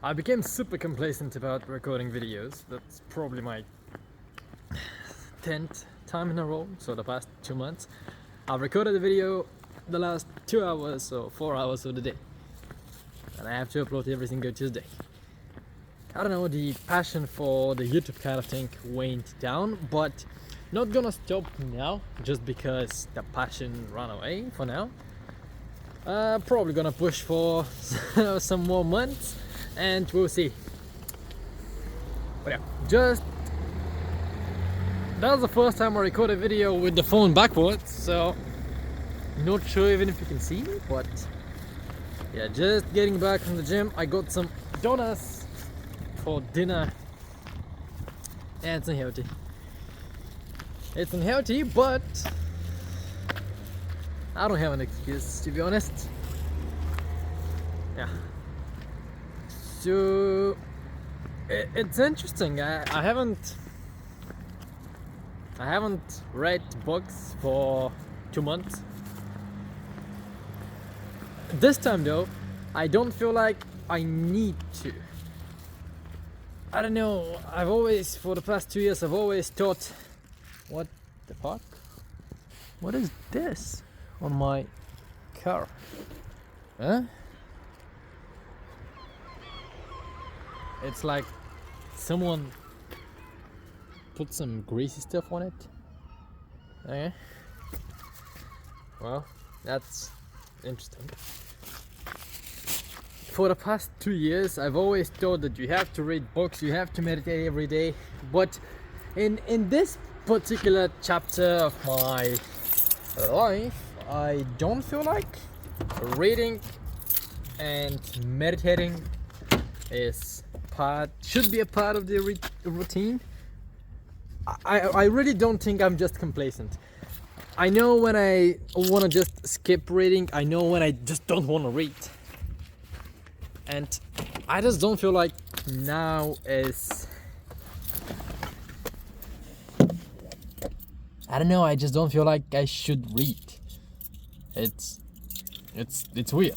I became super complacent about recording videos. That's probably my 10th time in a row, so the past 2 months. I've recorded a video the last 2 hours or 4 hours of the day. And I have to upload every single Tuesday. I don't know, the passion for the YouTube kind of thing went down, but not gonna stop now just because the passion ran away for now. Probably gonna push for some more months and we'll see. But yeah, that was the first time I recorded a video with the phone backwards, so not sure even if you can see me, but yeah, just getting back from the gym. I got some donuts for dinner and it's unhealthy. It's unhealthy, but I don't have an excuse, to be honest. Yeah. So it's interesting. I haven't read books for 2 months. This time though, I don't feel like I need to. I don't know. For the past 2 years, I've always thought, what the fuck? What is this on my car? Huh? It's like someone put some greasy stuff on it. Okay. Well, that's interesting. For the past 2 years, I've always thought that you have to read books, you have to meditate every day. But in this particular chapter of my life, I don't feel like reading and meditating should be a part of the routine. I really don't think I'm just complacent. I know when I want to just skip reading. I know when I just don't want to read. And I just don't feel like now is... I don't know, I just don't feel like I should read. It's weird.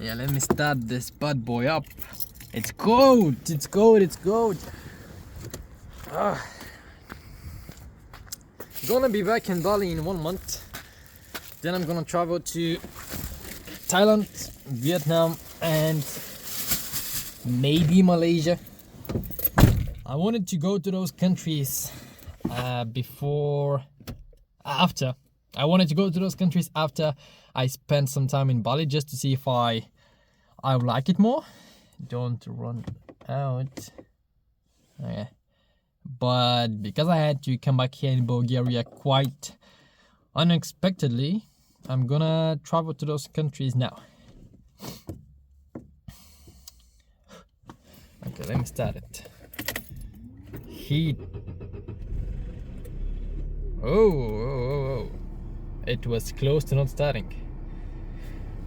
Yeah, let me start this bad boy up. It's cold, it's cold, it's cold. Gonna be back in Bali in 1 month. Then I'm gonna travel to Thailand, Vietnam, and maybe Malaysia. I wanted to go to those countries after I spent some time in Bali, just to see if I like it more. Don't run out. Okay. But because I had to come back here in Bulgaria quite unexpectedly, I'm gonna travel to those countries now. Okay, let me start it. Heat. Oh. It was close to not starting.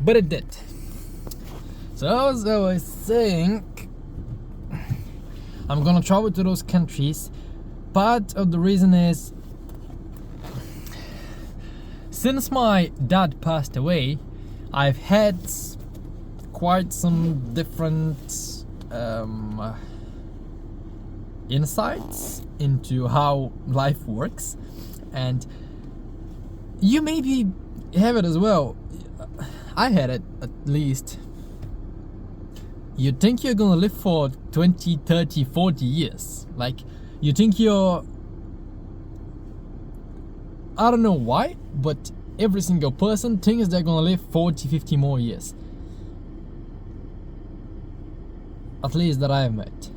But it did. So as I was saying, I'm gonna travel to those countries. Part of the reason is, since my dad passed away, I've had quite some different insights into how life works, and you maybe have it as well. I had it, at least. You think you're gonna live for 20, 30, 40 years. Like, you think I don't know why, but every single person thinks they're gonna live 40, 50 more years. At least that I've met.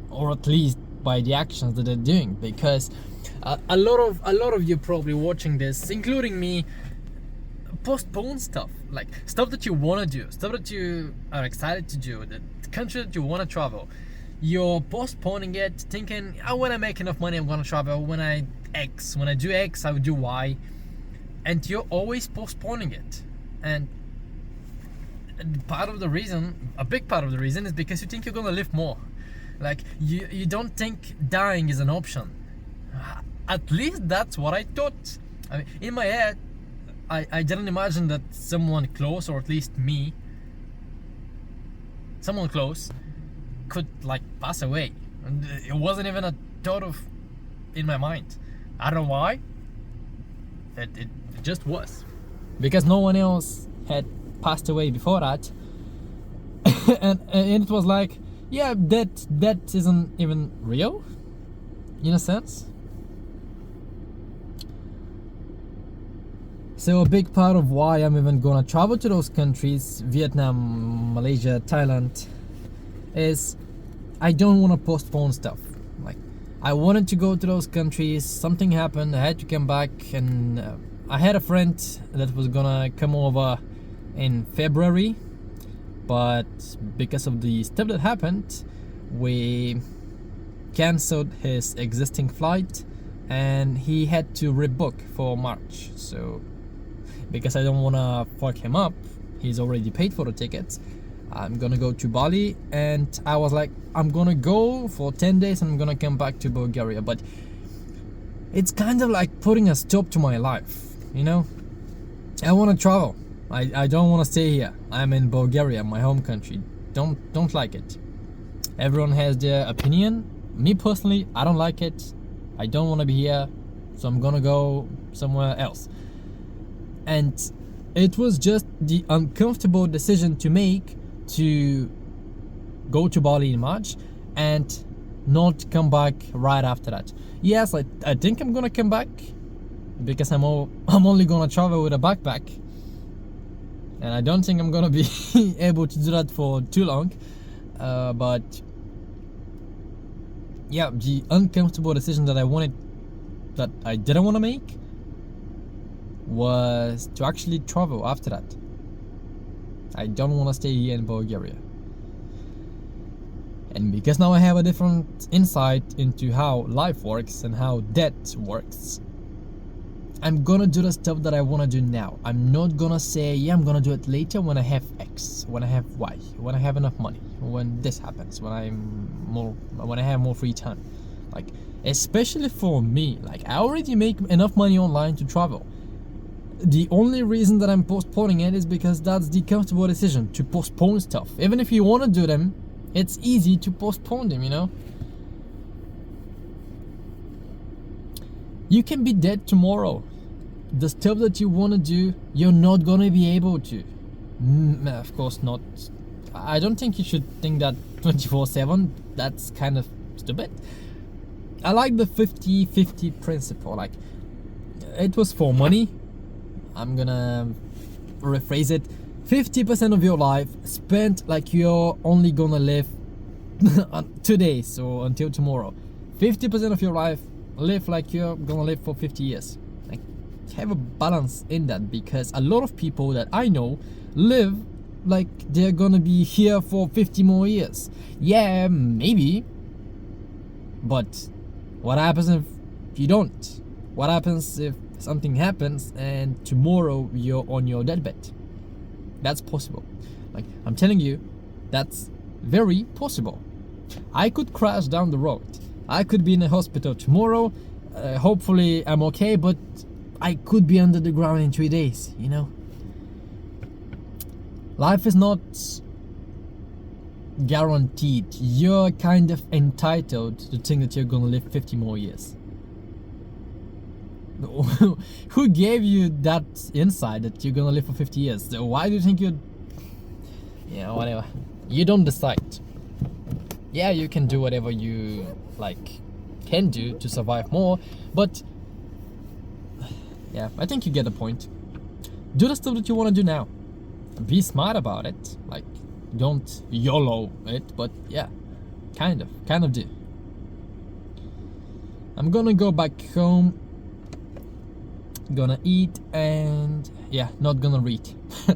Or at least by the actions that they're doing. Because a lot of you probably watching this, including me, postpone stuff. Like stuff that you want to do, stuff that you are excited to do, the country that you want to travel. You're postponing it, thinking, when I make enough money, I'm gonna travel. When I do X, I will do Y. And you're always postponing it. And a big part of the reason is because you think you're gonna live more. Like, you don't think dying is an option. At least that's what I thought. I mean, in my head, I didn't imagine that someone close, or at least me, someone close could like pass away. And it wasn't even a thought of in my mind. I don't know why. It just was. Because no one else had passed away before that. and it was like, yeah, that isn't even real, in a sense. So a big part of why I'm even gonna travel to those countries, Vietnam, Malaysia, Thailand, is I don't want to postpone stuff. Like, I wanted to go to those countries, something happened, I had to come back, and I had a friend that was gonna come over in February, but because of the stuff that happened, we cancelled his existing flight and he had to rebook for March. So because I don't want to fuck him up, he's already paid for the tickets, I'm gonna go to Bali, and I was like, I'm gonna go for 10 days and I'm gonna come back to Bulgaria. But it's kind of like putting a stop to my life, you know. I want to travel. I don't want to stay here. I'm in Bulgaria, my home country. Don't like it. Everyone has their opinion. Me personally, I don't like it. I don't want to be here, so I'm gonna go somewhere else. And it was just the uncomfortable decision to make to go to Bali in March and not come back right after that. Yes, I think I'm gonna come back because I'm only gonna travel with a backpack, and I don't think I'm gonna be able to do that for too long. But yeah, the uncomfortable decision that I didn't want to make was to actually travel after that. I don't want to stay here in Bulgaria. And because now I have a different insight into how life works and how debt works, I'm gonna do the stuff that I want to do now. I'm not gonna say, yeah, I'm gonna do it later when I have X, when I have Y, when I have enough money, when this happens, when I have more free time. Like, especially for me, like, I already make enough money online to travel. The only reason that I'm postponing it is because that's the comfortable decision, to postpone stuff. Even if you want to do them, it's easy to postpone them, you know. You can be dead tomorrow. The stuff that you want to do, you're not gonna be able to. Of course not. I don't think you should think that 24/7. That's kind of stupid. I like the 50-50 principle. Like, it was for money. I'm gonna rephrase it. 50% of your life spent like you're only gonna live today, so until tomorrow. 50% of your life live like you're gonna live for 50 years. Like, have a balance in that, because a lot of people that I know live like they're gonna be here for 50 more years. Yeah, maybe, but what happens if you don't? What happens if something happens and tomorrow you're on your deathbed? That's possible. Like, I'm telling you, that's very possible. I could crash down the road. I could be in a hospital tomorrow. Hopefully I'm okay, but I could be under the ground in 3 days, you know? Life is not guaranteed. You're kind of entitled to think that you're gonna live 50 more years. Who gave you that insight that you're gonna live for 50 years? So why do you think you'd... Yeah, whatever. You don't decide. Yeah, you can do whatever you like can do to survive more, but yeah, I think you get the point. Do the stuff that you want to do now. Be smart about it. Like, don't YOLO it, but yeah, kind of do. I'm gonna go back home, gonna eat, and yeah, not gonna read. Yeah.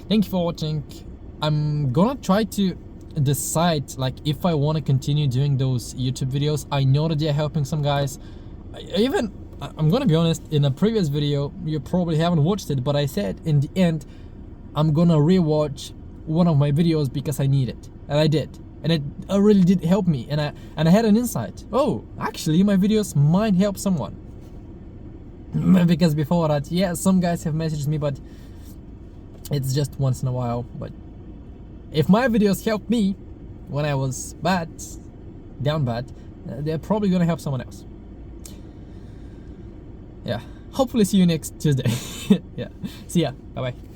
Thank you for watching. I'm gonna try to decide like if I want to continue doing those YouTube videos. I know that they're helping some guys. I'm gonna be honest, in a previous video, you probably haven't watched it, but I said in the end I'm gonna rewatch one of my videos because I need it, and I did, and it really did help me, and I had an insight. Oh, actually my videos might help someone. Because before that, yeah, some guys have messaged me, but it's just once in a while. But If my videos helped me when I was bad, down bad, they're probably gonna help someone else. Yeah. Hopefully see you next Tuesday. Yeah. See ya. Bye bye.